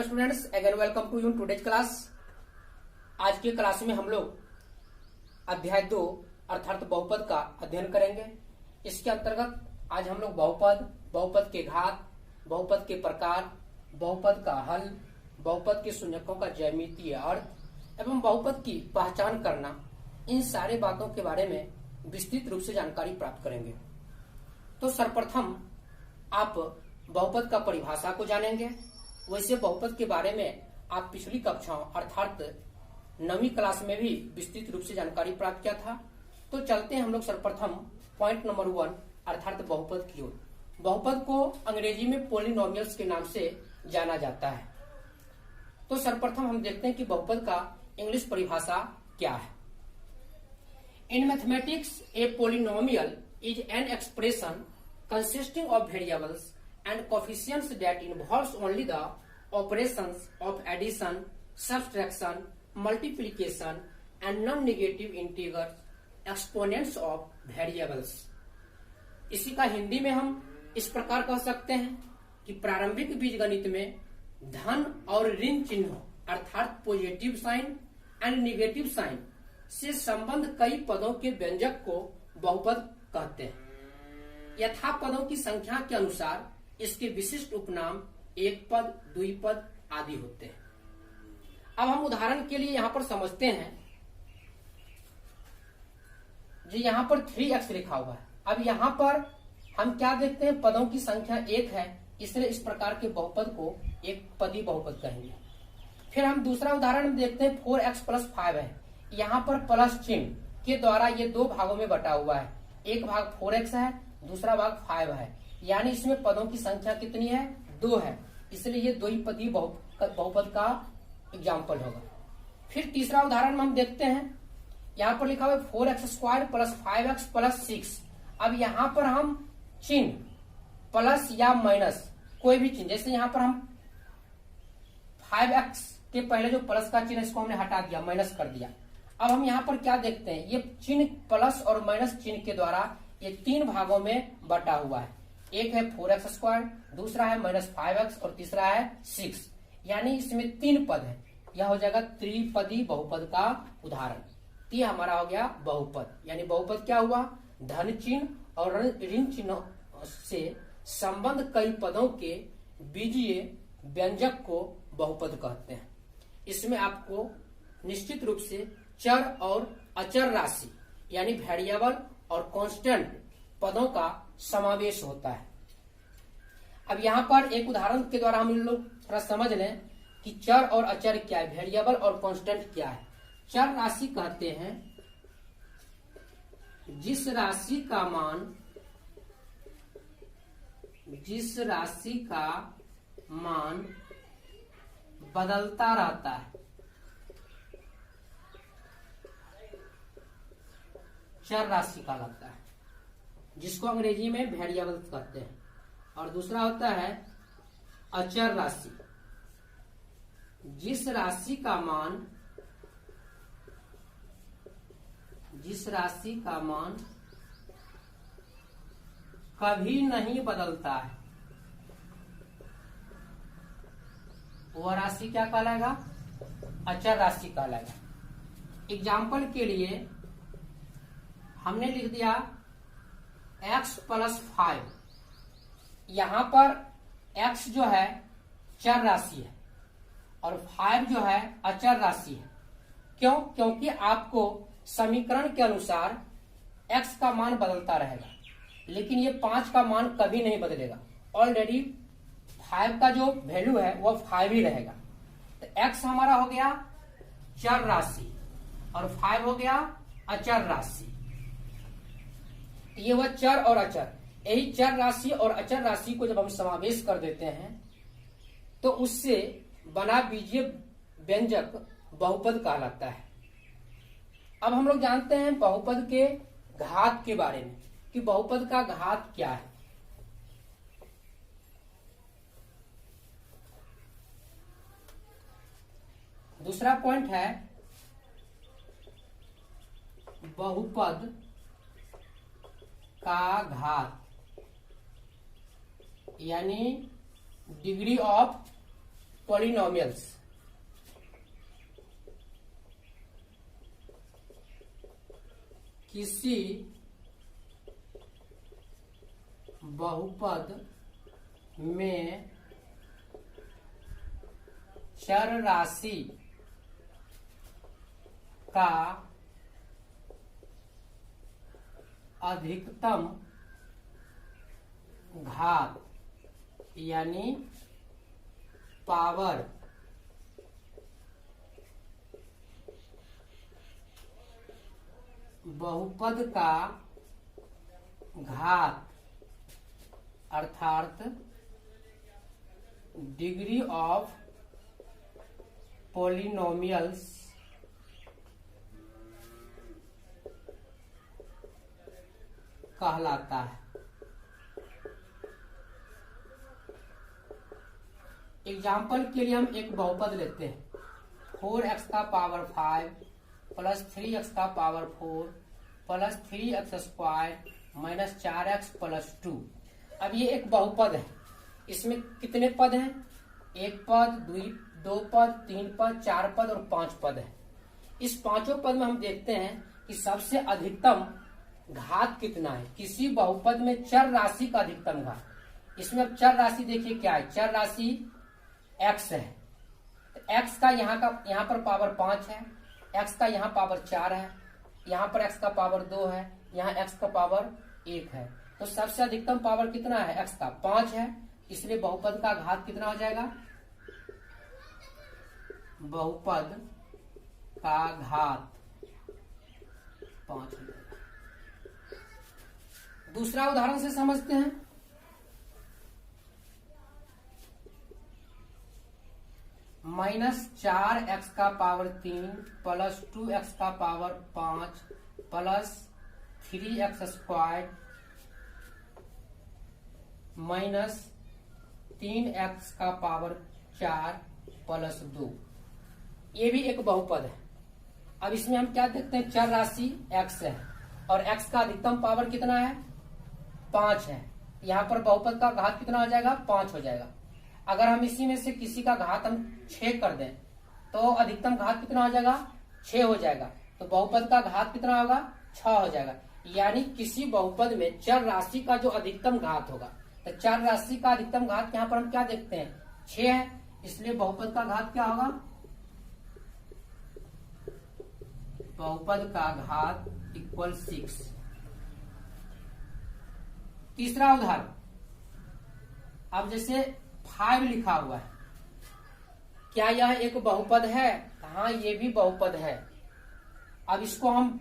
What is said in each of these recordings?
Students, again welcome to you today's class. आज की class में हम लोग अध्याय 2 अर्थात बहुपद का अध्ययन करेंगे। इसके अंतर्गत आज हम लोग बहुपद, बहुपद के घात, बहुपद के प्रकार, बहुपद का हल, बहुपद के शून्यकों का ज्यामितीय अर्थ एवं बहुपद की पहचान करना, इन सारे बातों के बारे में विस्तृत रूप से जानकारी प्राप्त करेंगे। तो सर्वप्रथम आप बहुपद का परिभाषा को जानेंगे। वैसे बहुपद के बारे में आप पिछली कक्षाओं अर्थात 9वीं क्लास में भी विस्तृत रूप से जानकारी प्राप्त किया था। तो चलते हैं हम लोग सर्वप्रथम पॉइंट नंबर 1 अर्थात बहुपद की ओर। बहुपद को अंग्रेजी में पॉलिनोमियल्स के नाम से जाना जाता है। तो सर्वप्रथम हम देखते हैं कि बहुपद का इंग्लिश परिभाषा क्या है। In mathematics a polynomial is an expression consisting of variables and coefficients that involves only the operations of addition, subtraction, multiplication and non-negative integers exponents of variables। इसी का हिंदी में हम इस प्रकार कह सकते हैं कि प्रारंभिक बीजगणित में धन और ऋण चिन्ह अर्थात positive sign and negative sign से संबंध कई पदों के व्यंजक को बहुपद कहते हैं। यथा पदों की संख्या के अनुसार इसके विशिष्ट उपनाम एक पद, द्विपद आदि होते हैं। अब हम उदाहरण के लिए यहां पर समझते हैं। जो यहां पर 3x लिखा हुआ है, अब यहां पर हम क्या देखते हैं, पदों की संख्या 1 है, इसलिए इस प्रकार के बहुपद को एक पदी बहुपद कहेंगे। फिर हम दूसरा उदाहरण देखते हैं, 4x + 5 है, यहां पर प्लस चिन्ह के द्वारा ये दो भागों में बटा हुआ है। एक भाग 4x है, दूसरा भाग 5 है, यानी इसमें पदों की संख्या कितनी है, 2 है, इसलिए ये द्विपदी बहुपद का एग्जाम्पल होगा। फिर तीसरा उदाहरण में हम देखते हैं, यहाँ पर लिखा हुआ है 4x² + 5x + 6। अब यहाँ पर हम चिन्ह प्लस या माइनस कोई भी चिन्ह, जैसे यहाँ पर हम 5x के पहले जो प्लस का चिन्ह इसको हमने हटा दिया, माइनस कर दिया। अब हम यहाँ पर क्या देखते हैं, ये चिन्ह प्लस और माइनस चिन्ह के द्वारा ये 3 भागों में बटा हुआ है। एक है 4x², दूसरा है -5x और तीसरा है 6, यानी इसमें 3 पद है। यह हो जाएगा त्रिपदी बहुपद का उदाहरण। ये हमारा हो गया बहुपद, यानी बहुपद क्या हुआ, धन चिन्ह और ऋण चिन्ह से संबंध कई पदों के बीजीय व्यंजक को बहुपद कहते हैं। इसमें आपको निश्चित रूप से चर और अचर राशि यानी वेरिएबल और कांस्टेंट पदों का समावेश होता है। अब यहाँ पर एक उदाहरण के द्वारा हम लोग थोड़ा समझ लें कि चर और अचर क्या है, वेरिएबल और कांस्टेंट क्या है। चर राशि कहते हैं जिस राशि का मान बदलता रहता है, चर राशि का लगता है, जिसको अंग्रेजी में वेरिएबल कहते हैं। और दूसरा होता है अचर राशि, जिस राशि का मान कभी नहीं बदलता है, वह राशि क्या कहलाएगा, अचर राशि कहलाएगा। एग्जाम्पल के लिए हमने लिख दिया x + 5। यहां पर x जो है चर राशि है और 5 जो है अचर राशि है। क्यों? क्योंकि आपको समीकरण के अनुसार x का मान बदलता रहेगा, लेकिन ये 5 का मान कभी नहीं बदलेगा। ऑलरेडी 5 का जो वैल्यू है वो 5 ही रहेगा। तो x हमारा हो गया चर राशि और 5 हो गया अचर राशि। ये वह चर और अचर, यही चर राशि और अचर राशि को जब हम समावेश कर देते हैं तो उससे बना बीजीय व्यंजक बहुपद कहलाता है। अब हम लोग जानते हैं बहुपद के घात के बारे में कि बहुपद का घात क्या है। दूसरा पॉइंट है बहुपद का घात, यानी डिग्री ऑफ पॉलिनोमियल्स किसी बहुपद में चर राशि का अधिकतम घात यानी पावर बहुपद का घात अर्थात डिग्री ऑफ पॉलिनोमियल्स कहलाता है। एग्जाम्पल के लिए हम एक बहुपद लेते हैं 4x का पावर 5 प्लस 3x का power 4 plus 3x square minus 4x plus 2। अब ये एक बहुपद है, इसमें कितने पद हैं? एक पद, दो पद, तीन पद, चार पद और 5 पद है। इस पांचों पद में हम देखते हैं कि सबसे अधिकतम घात कितना है। किसी बहुपद में चर राशि का अधिकतम घात, इसमें अब चर राशि देखिए क्या है, चर राशि x है। x का यहाँ पर पावर 5 है, x का यहाँ पावर 4 है, यहाँ पर x का पावर 2 है, यहाँ x का पावर 1 है। तो सबसे अधिकतम पावर कितना है? x का 5 है, इसलिए बहुपद का घात कितना हो जाएगा? बहुपद का घात 5 हो जाएगा। दूसरा उदाहरण से समझते हैं। -4x का पावर 3 प्लस 2x का power 5 plus 3x square minus 3x का पावर 4 प्लस 2, ये भी एक बहुपद है। अब इसमें हम क्या देखते हैं, चर राशि x है और x का अधिकतम पावर कितना है? 5 है। यहाँ पर बहुपद का घात कितना हो जाएगा? 5 हो जाएगा। अगर हम इसी में से किसी का घात हम 6 कर दें तो अधिकतम घात कितना हो जाएगा? 6 हो जाएगा। तो बहुपद का घात कितना होगा? 6 हो जाएगा। यानी किसी बहुपद में चर राशि का जो अधिकतम घात होगा, तो चर राशि का अधिकतम घात यहाँ पर हम क्या देखते हैं? 6 है, इसलिए बहुपद का घात क्या होगा? बहुपद का घात इक्वल 6। तीसरा उदाहरण, अब जैसे 5 लिखा हुआ है, क्या यह एक बहुपद है? हाँ, ये भी बहुपद है। अब इसको हम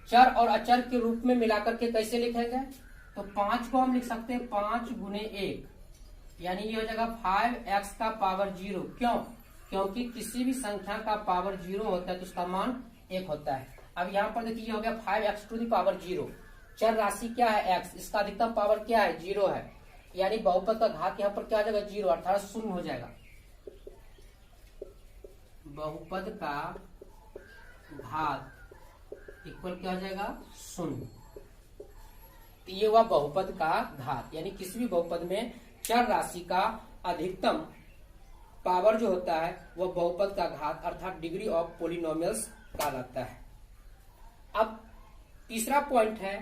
चर और अचर के रूप में मिलाकर के कैसे लिखेंगे? तो 5 को हम लिख सकते हैं 5 गुने 1, यानी ये हो जाएगा 5x का पावर 0। क्यों? क्योंकि किसी भी संख्या का पावर 0 होता है तो उसका मान 1 होता है। अब यहाँ पर देखिए हो गया 5x टू दी पावर 0। चर राशि क्या है? x, इसका अधिकतम पावर क्या है? 0 है, यानी बहुपद का घात यहाँ पर क्या हो जाएगा? 0, अर्थात 0 हो जाएगा। बहुपद का घात इक्वल क्या हो जाएगा? 0। ये हुआ बहुपद का घात, यानी किसी भी बहुपद में चर राशि का अधिकतम पावर जो होता है वह बहुपद का घात अर्थात डिग्री ऑफ पॉलिनोमियल्स कहलाता है। अब तीसरा पॉइंट है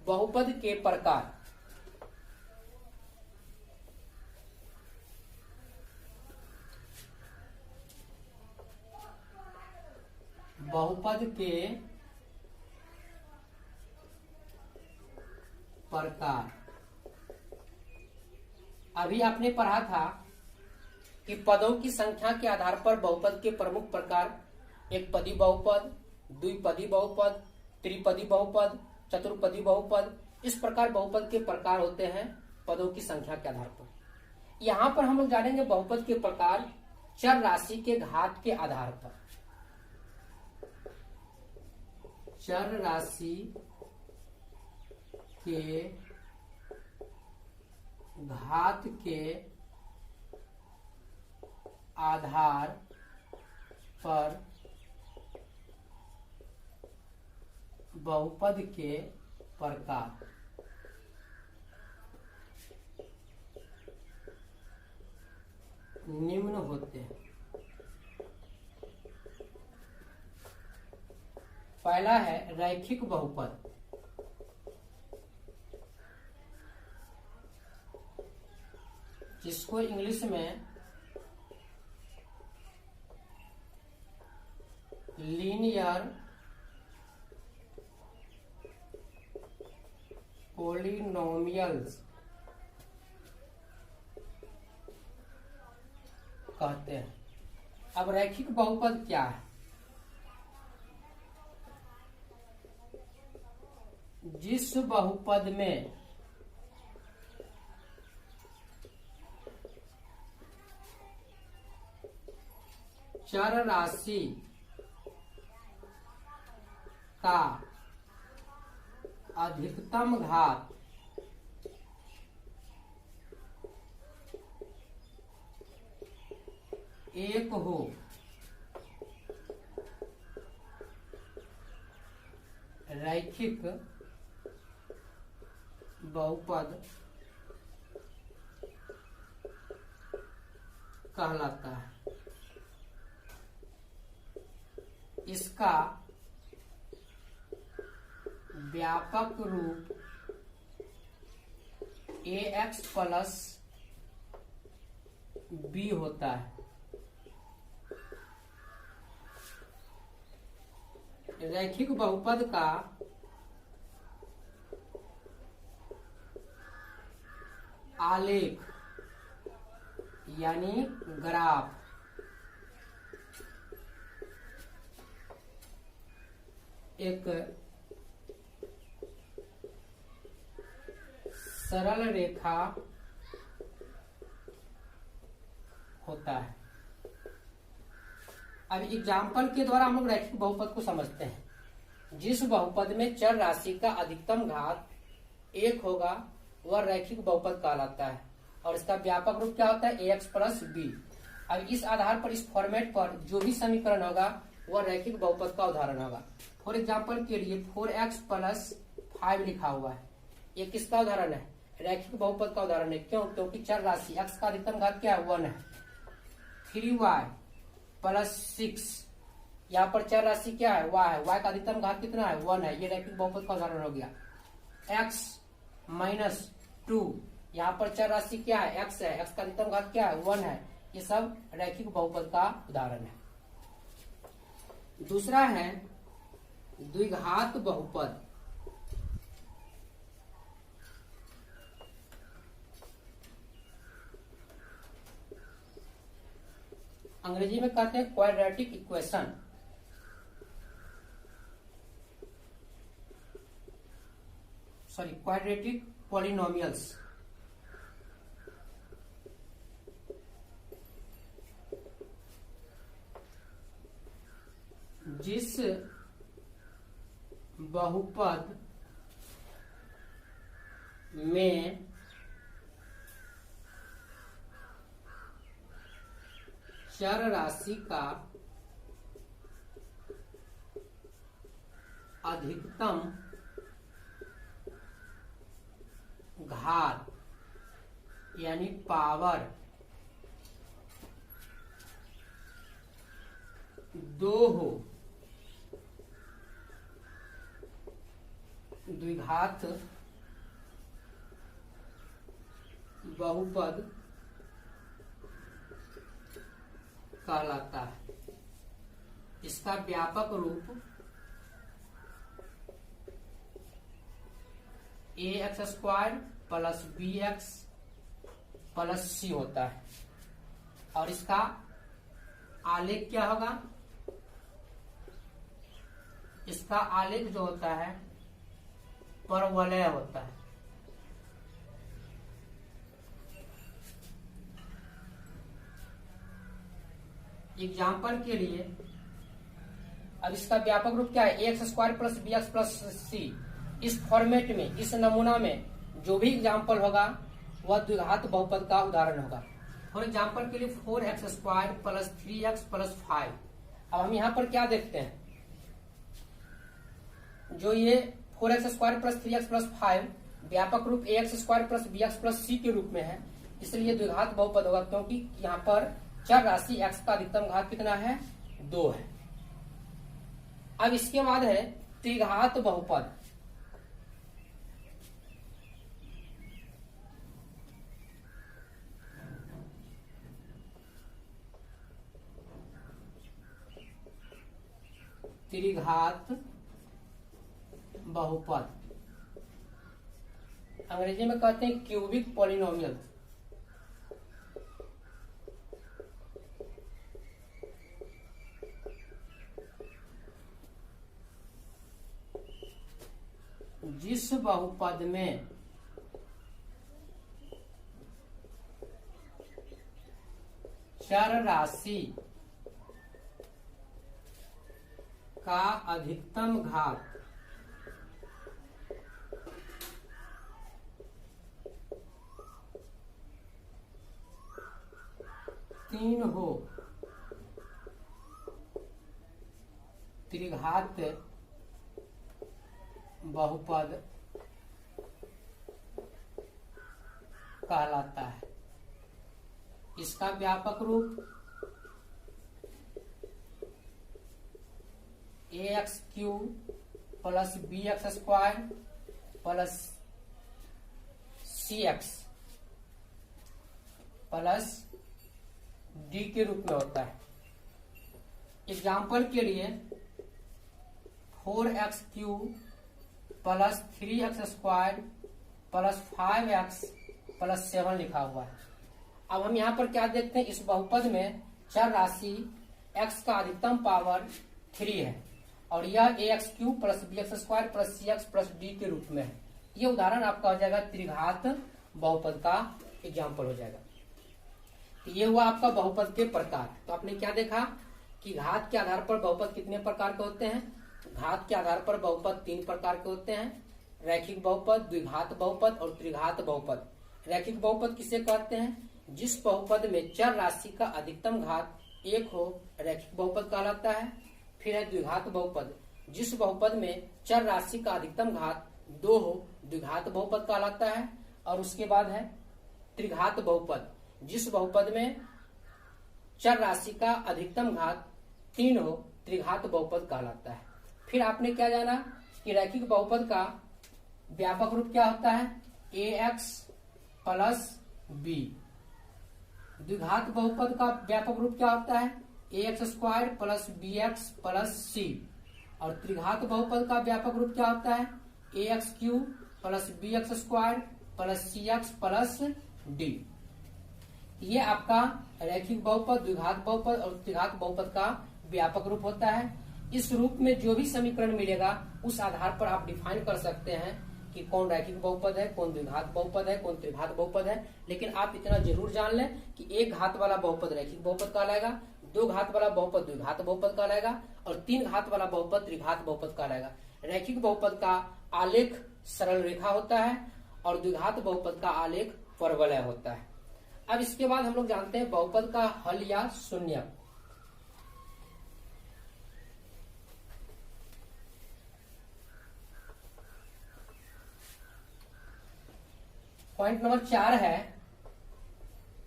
बहुपद के प्रकार। बहुपद के प्रकार, अभी आपने पढ़ा था कि पदों की संख्या के आधार पर बहुपद के प्रमुख प्रकार एक पदी बहुपद, द्विपदी बहुपद, त्रिपदी बहुपद, चतुर्पदी बहुपद, इस प्रकार बहुपद के प्रकार होते हैं पदों की संख्या के आधार पर। यहां पर हम लोग जानेंगे बहुपद के प्रकार चर राशि के घात के आधार पर। चर राशि के घात के आधार पर बहुपद के प्रकार। निम्न होते हैं। पहला है रैखिक बहुपद। जिसको इंग्लिश में लीनियर पॉलिनोमियल्स कहते हैं। अब रैखिक बहुपद क्या है? जिस बहुपद में चर राशि का अधिकतम घात एक हो, रैखिक बहुपद कहलाता है। इसका व्यापक रूप ax प्लस b होता है। रैखिक बहुपद का आलेख यानी ग्राफ एक सरल रेखा होता है। अब एग्जाम्पल के द्वारा हम लोग रैखिक बहुपद को समझते हैं। जिस बहुपद में चर राशि का अधिकतम घात एक होगा वह रैखिक बहुपद कहलाता है और इसका व्यापक रूप क्या होता है? ax plus b। अब इस आधार पर, इस फॉर्मेट पर जो भी समीकरण होगा वह रैखिक बहुपद का उदाहरण होगा। फॉर एग्जाम्पल के लिए 4x प्लस 5 लिखा हुआ है, ये किसका उदाहरण है? रैखिक बहुपद का उदाहरण है। क्यों? क्योंकि चर राशि x का अधिकतम घात क्या है? 1 है। 3y प्लस 6, यहाँ पर चर राशि क्या है? y है। y का अधिकतम घात कितना है? 1 है। ये रैखिक बहुपद का उदाहरण हो गया। x माइनस 2, यहाँ पर चर राशि क्या है? x है। x का अधिकतम घात क्या है? 1 है। ये सब रैखिक बहुपद का उदाहरण है। दूसरा है द्विघात बहुपद। अंग्रेजी में कहते हैं क्वाड्रेटिक इक्वेशन। Quadratic polynomials. जिस बहुपद में चर राशि का अधिकतम घात यानी पावर 2 हो, द्विघात बहुपद कहलाता है। इसका व्यापक रूप ax² plus bx plus c होता है और इसका आलेख क्या होगा? इसका आलेख जो होता है परवलय होता है। एग्जाम्पल के लिए अब इसका व्यापक रूप क्या है? ax² plus bx plus c। इस फॉर्मेट में, इस नमूना में जो भी एग्जाम्पल होगा वह द्विघात बहुपद का उदाहरण होगा। फॉर एग्जाम्पल के लिए 4x² प्लस 3x प्लस 5। अब हम यहाँ पर क्या देखते हैं? जो ये 4x² प्लस 3x प्लस 5 व्यापक रूप ax² plus bx plus c के रूप में है, इसलिए द्विघात बहुपद होगा क्योंकि यहाँ पर चर राशि x का अधिकतम घात कितना है? 2 है। अब इसके बाद है त्रिघात बहुपद। त्रिघात बहुपद अंग्रेजी में कहते हैं क्यूबिक पॉलिनोमियल। जिस बहुपद में चर राशि का अधिकतम घात तीन हो, त्रिघात बहुपद कहलाता है। इसका व्यापक रूप ax cube plus bx square plus cx plus d के रूप में होता है। एग्जाम्पल के लिए 4x cube plus 3x square plus 5x plus 7 लिखा हुआ है। अब हम यहाँ पर क्या देखते हैं, इस बहुपद में चर राशि x का अधिकतम पावर 3 है और यह ax cube plus bx square plus cx plus d के रूप में है। ये उदाहरण आपका हो जाएगा त्रिघात बहुपद का एग्जाम्पल हो जाएगा। तो ये हुआ आपका बहुपद के प्रकार। तो आपने क्या देखा कि घात के आधार पर बहुपद कितने प्रकार के होते हैं। घात के आधार पर बहुपद 3 प्रकार के होते हैं, रैखिक बहुपद, द्विघात बहुपद और त्रिघात बहुपद। रैखिक बहुपद किसे कहते हैं, जिस बहुपद में चर राशि का अधिकतम घात 1 हो, रैखिक बहुपद कहलाता है। फिर है द्विघात बहुपद, जिस बहुपद में चर राशि का अधिकतम घात 2 हो, द्विघात बहुपद कहलाता है। और उसके बाद है त्रिघात बहुपद, जिस बहुपद में चर राशि का अधिकतम घात 3 हो, त्रिघात बहुपद कहलाता है। फिर आपने क्या जाना कि रैखिक बहुपद का व्यापक रूप क्या होता है, ax प्लस b। द्विघात बहुपद का व्यापक रूप क्या होता है, ax square plus bx plus c। और त्रिघात बहुपद का व्यापक रूप क्या होता है, ax cube plus bx square plus cx plus d। ये आपका रैखिक बहुपद, द्विघात बहुपद और त्रिघात बहुपद का व्यापक रूप होता है। इस रूप में जो भी समीकरण मिलेगा उस आधार पर आप डिफाइन कर सकते हैं कि कौन रैखिक बहुपद है, कौन द्विघात बहुपद है, कौन त्रिघात बहुपद है। लेकिन आप इतना जरूर जान लें कि एक घात वाला बहुपद रैखिक बहुपद कहलाएगा, 2 घात वाला बहुपद द्विघात बहुपद कहलाएगा और 3 घात वाला बहुपद त्रिघात बहुपद कहलाएगा। रैखिक बहुपद का आलेख सरल रेखा होता है और द्विघात बहुपद का आलेख परवलय होता है। अब इसके बाद हम लोग जानते हैं बहुपद का हल या शून्यक। पॉइंट नंबर 4 है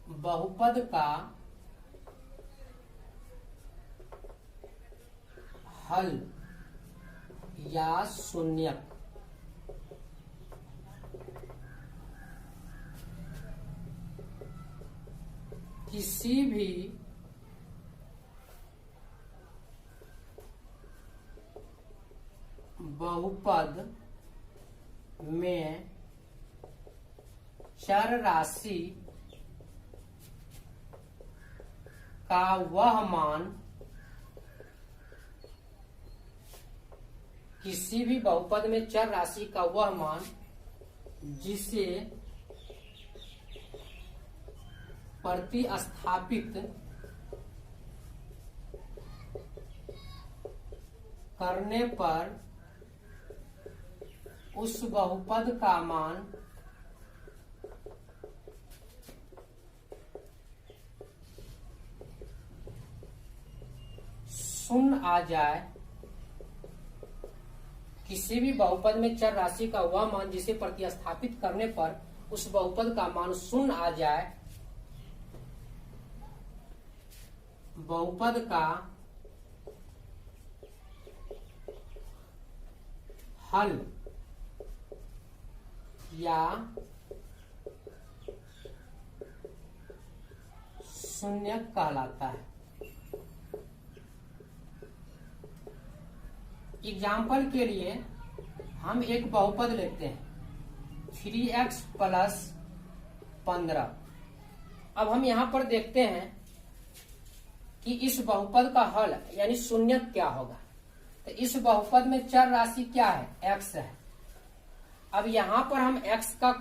बहुपद का हल या शून्यक। किसी भी बहुपद में चर राशि का वह मान, किसी भी बहुपद में चर राशि का वह मान जिसे प्रतिस्थापित करने पर उस बहुपद का मान शून्य आ जाए। किसी भी बहुपद में चर राशि का वह मान जिसे प्रतिस्थापित करने पर उस बहुपद का मान शून्य आ जाए, बहुपद का हल या शून्यक कहलाता है। एग्जाम्पल के लिए हम एक बहुपद लेते हैं 3x + 15। अब हम यहां पर देखते हैं कि इस बहुपद का हल यानी शून्यक क्या होगा। तो इस बहुपद में चर राशि क्या है, x है। अब यहां पर हम x का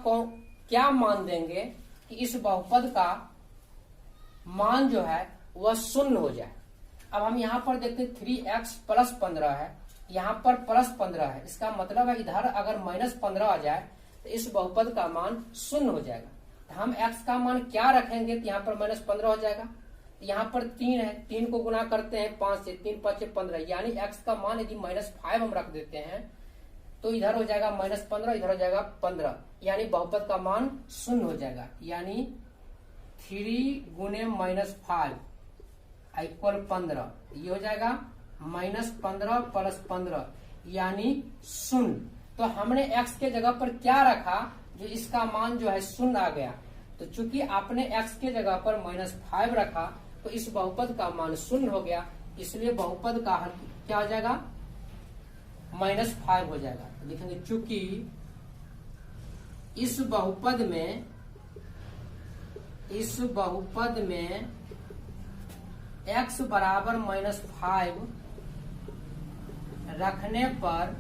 क्या मान देंगे कि इस बहुपद का मान जो है वह शून्य हो जाए। अब हम यहां पर देखते हैं 3x + 15 है, यहां पर +15 है, इसका मतलब है इधर अगर -15 आ जाए तो इस बहुपद का मान शून्य हो जाएगा। तो हम x का मान क्या रखेंगे तो यहाँ पर -15 हो जाएगा। यहाँ पर 3 है, 3 को गुना करते हैं 5 से, 3 × 5 = 15, यानी x का मान यदि -5 हम रख देते हैं तो इधर हो जाएगा -15, इधर हो जाएगा 15, यानी बहुपद का मान शून्य हो जाएगा। यानी 3 × -5 = 15, ये हो जाएगा -15 + 15 यानी 0। तो हमने x के जगह पर क्या रखा, जो इसका मान जो है 0 आ गया। तो चूंकि आपने x के जगह पर -5 रखा तो इस बहुपद का मान 0 हो गया, इसलिए बहुपद का हल क्या हो जाएगा, -5 हो जाएगा। तो लिखेंगे चूंकि इस बहुपद में x बराबर -5 रखने पर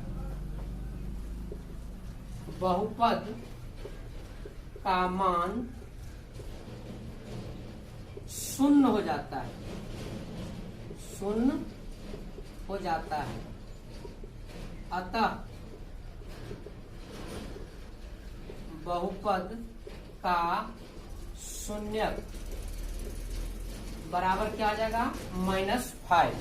बहुपद का मान 0 हो जाता है, 0 हो जाता है। अतः बहुपद का शून्यक बराबर क्या आ जाएगा, -5।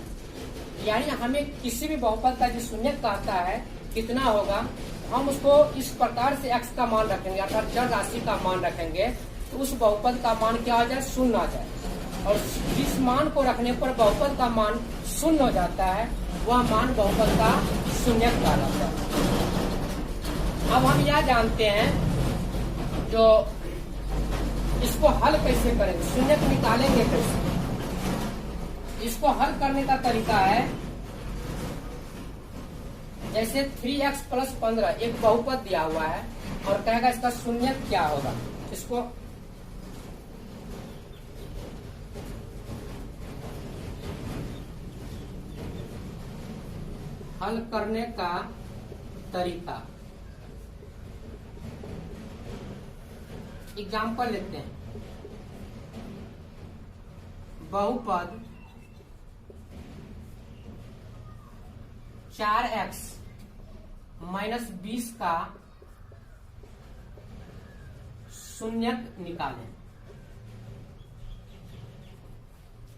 यानी हमें किसी भी बहुपद का जो शून्यक कहता है कितना होगा, हम उसको इस प्रकार से x का मान रखेंगे अर्थात चर राशि का मान रखेंगे तो उस बहुपद का मान क्या आ जाए, 0 आ जाए। और जिस मान को रखने पर बहुपद का मान 0 हो जाता है वह मान बहुपद का शून्यक कहलाता है। अब हम यह जानते हैं जो इसको हल कैसे करेंगे, शून्यक निकालेंगे कैसे। इसको हल करने का तरीका है, जैसे 3x + 15 एक बहुपद दिया हुआ है और कहेगा इसका शून्यक क्या होगा। इसको हल करने का तरीका, एग्जाम्पल लेते हैं। बहुपद 4x - 20 का शून्यक निकालें।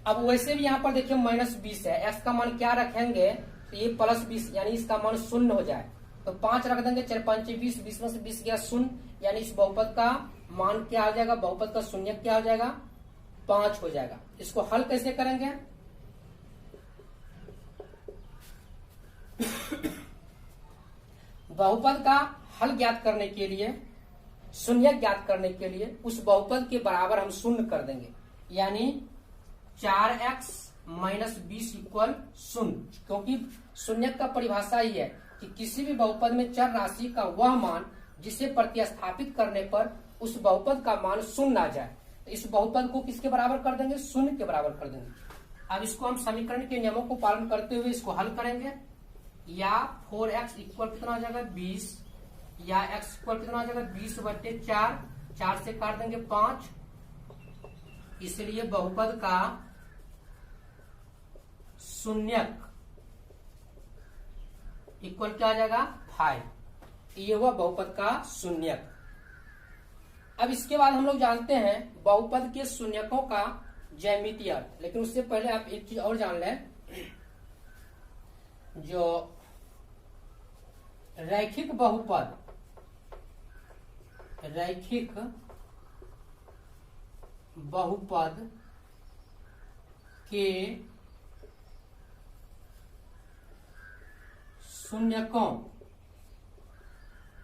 अब वैसे भी यहाँ पर देखिए -20 है, x का मान क्या रखेंगे तो ये +20 यानी इसका मान 0 हो जाए तो 5 रख देंगे, 4 × 5 = 20, 20 में से 20 गया 0, यानी इस बहुपद का मान क्या हो जाएगा, बहुपद का शून्यक क्या हो जाएगा, 5 हो जाएगा। इसको हल कैसे करेंगे, बहुपद का हल ज्ञात करने के लिए, शून्यक ज्ञात करने के लिए उस बहुपद के बराबर हम 0 कर देंगे, यानी 4x - 20 = 0। क्योंकि शून्यक का परिभाषा ही है कि किसी भी बहुपद में चर राशि का वह मान जिसे प्रतिस्थापित करने पर उस बहुपद का मान 0 आ जाए। तो इस बहुपद को किसके बराबर कर देंगे, 0 के बराबर कर देंगे। अब इसको हम समीकरण के नियमों को पालन करते हुए इसको हल करेंगे। या 4x = कितना हो जाएगा, 20, या x = कितना हो जाएगा, 20/4, 4 से काट देंगे 5, इसलिए बहुपद का शून्यक इक्वल क्या आ जाएगा, 5। ये हुआ बहुपद का शून्यक। अब इसके बाद हम लोग जानते हैं बहुपद के शून्यकों का ज्यामितीय अर्थ, लेकिन उससे पहले आप एक चीज और जान लें, जो रैखिक बहुपद, रैखिक बहुपद के शून्यकों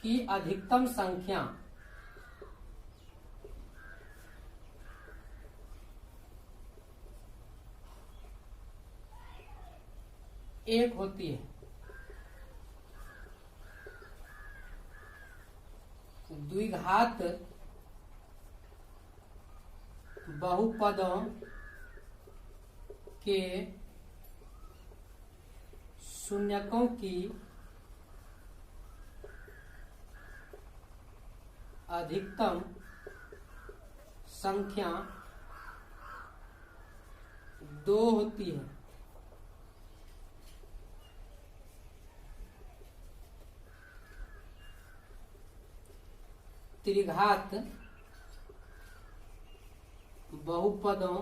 की अधिकतम संख्या एक होती है। द्विघात बहुपदों के शून्यकों की अधिकतम संख्या 2 होती है। त्रिघात बहुपदों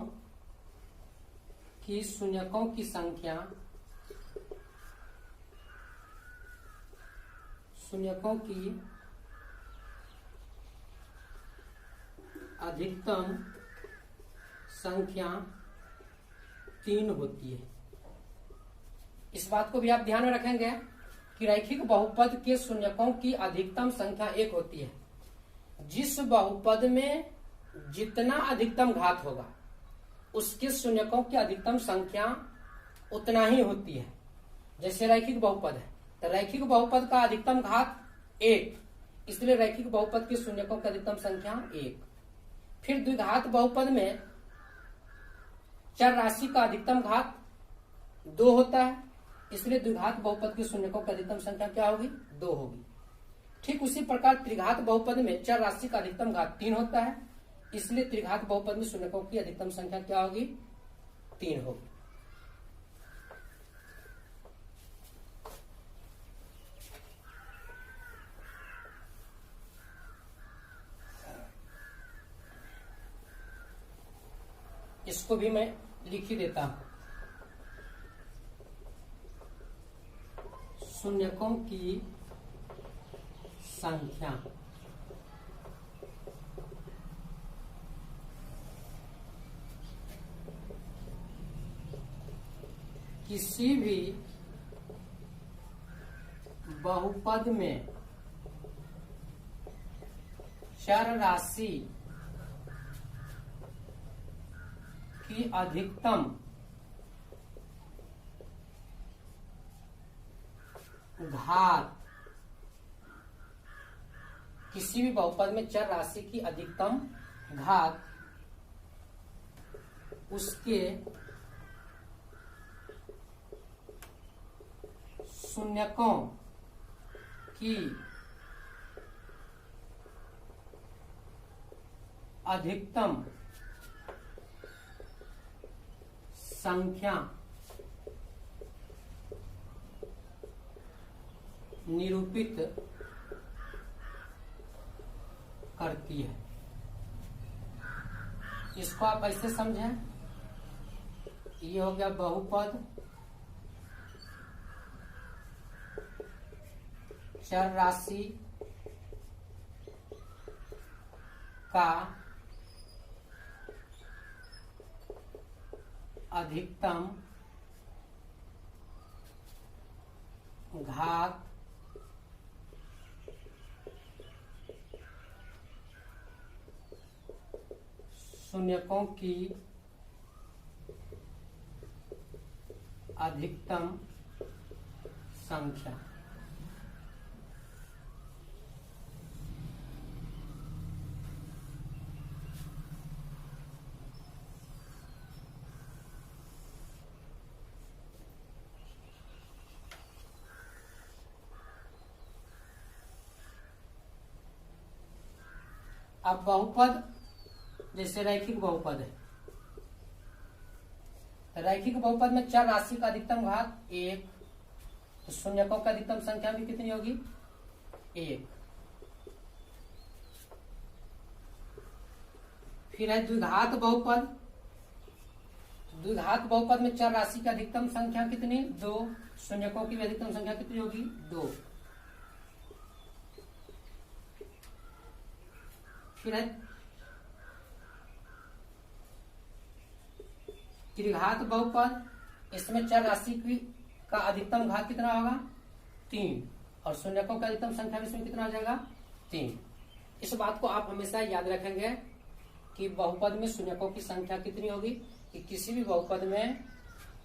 की शून्यकों की संख्या अधिकतम संख्या 3 होती है। इस बात को भी आप ध्यान में रखेंगे कि रैखिक बहुपद के शून्यकों की अधिकतम संख्या 1 होती है। जिस बहुपद में जितना अधिकतम घात होगा उसके शून्यकों की अधिकतम संख्या उतना ही होती है। जैसे रैखिक बहुपद है तो रैखिक बहुपद का अधिकतम घात 1, इसलिए रैखिक बहुपद के शून्यकों की अधिकतम संख्या 1। फिर द्विघात बहुपद में चर राशि का अधिकतम घात 2 होता है, इसलिए द्विघात बहुपद के शून्यकों की अधिकतम संख्या क्या होगी? 2 होगी। ठीक उसी प्रकार त्रिघात बहुपद में चर राशि का अधिकतम घात 3 होता है, इसलिए त्रिघात बहुपद में शून्यकों की अधिकतम संख्या क्या होगी? 3 होगी। इसको भी मैं लिख ही देता हूं। शून्यकों की संख्या किसी भी बहुपद में चर राशि की अधिकतम घात, किसी भी बहुपद में चर राशि की अधिकतम घात उसके शून्यकों की अधिकतम संख्या निरूपित करती है। इसको आप ऐसे समझें, ये हो गया बहुपद चर राशि का अधिकतम घात शून्यकों की अधिकतम संख्या। अब बहुपद जैसे रैखिक बहुपद है, रैखिक बहुपद में चर राशि का अधिकतम घात 1, तो शून्यकों की अधिकतम संख्या भी कितनी होगी? 1। फिर है द्विघात बहुपद। द्विघात बहुपद में चर राशि की अधिकतम संख्या कितनी? 2। शून्यकों की अधिकतम संख्या कितनी होगी? 2। फिर है त्रिघात बहुपद, इसमें चर राशि का अधिकतम घात कितना होगा? 3। और शून्यकों की अधिकतम संख्या भी इसमें कितना आ जाएगा 3। इस बात को आप हमेशा याद रखेंगे कि बहुपद में शून्यकों की संख्या कितनी होगी, कि किसी भी बहुपद में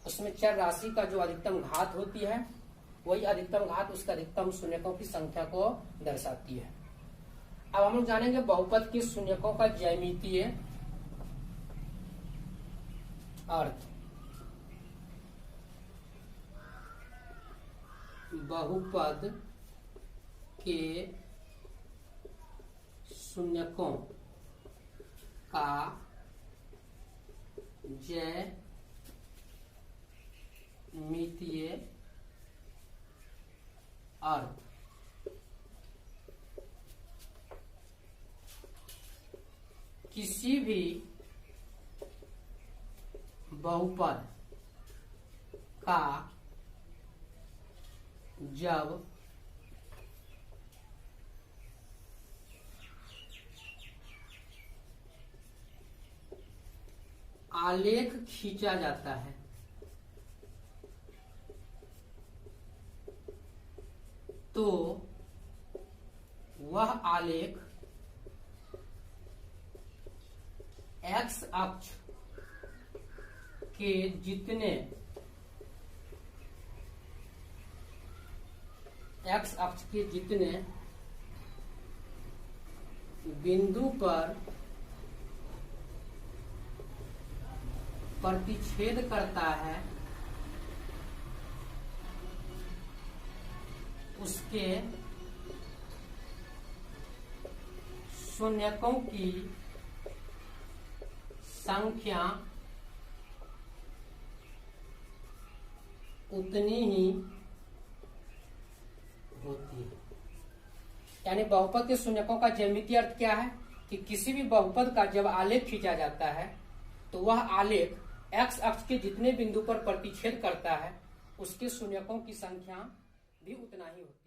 उसमें चर राशि का जो अधिकतम घात होती है वही अधिकतम घात उसका अधिकतम शून्यकों की संख्या को दर्शाती है। अब हम लोग जानेंगे बहुपद के शून्यकों का ज्यामितीय अर्थ। बहुपद के शून्यकों का ज्यामितीय अर्थ। किसी भी बहुपद का जब आलेख खींचा जाता है तो वह आलेख एक्स अक्ष के जितने बिंदु पर प्रतिच्छेद करता है उसके शून्यकों की संख्या उतनी ही होती है। यानी बहुपद के शून्यकों का ज्यामितीय अर्थ क्या है कि किसी भी बहुपद का जब आलेख खींचा जाता है तो वह आलेख एक्स अक्ष के जितने बिंदु पर प्रतिच्छेद करता है उसके शून्यकों की संख्या भी उतना ही होती है।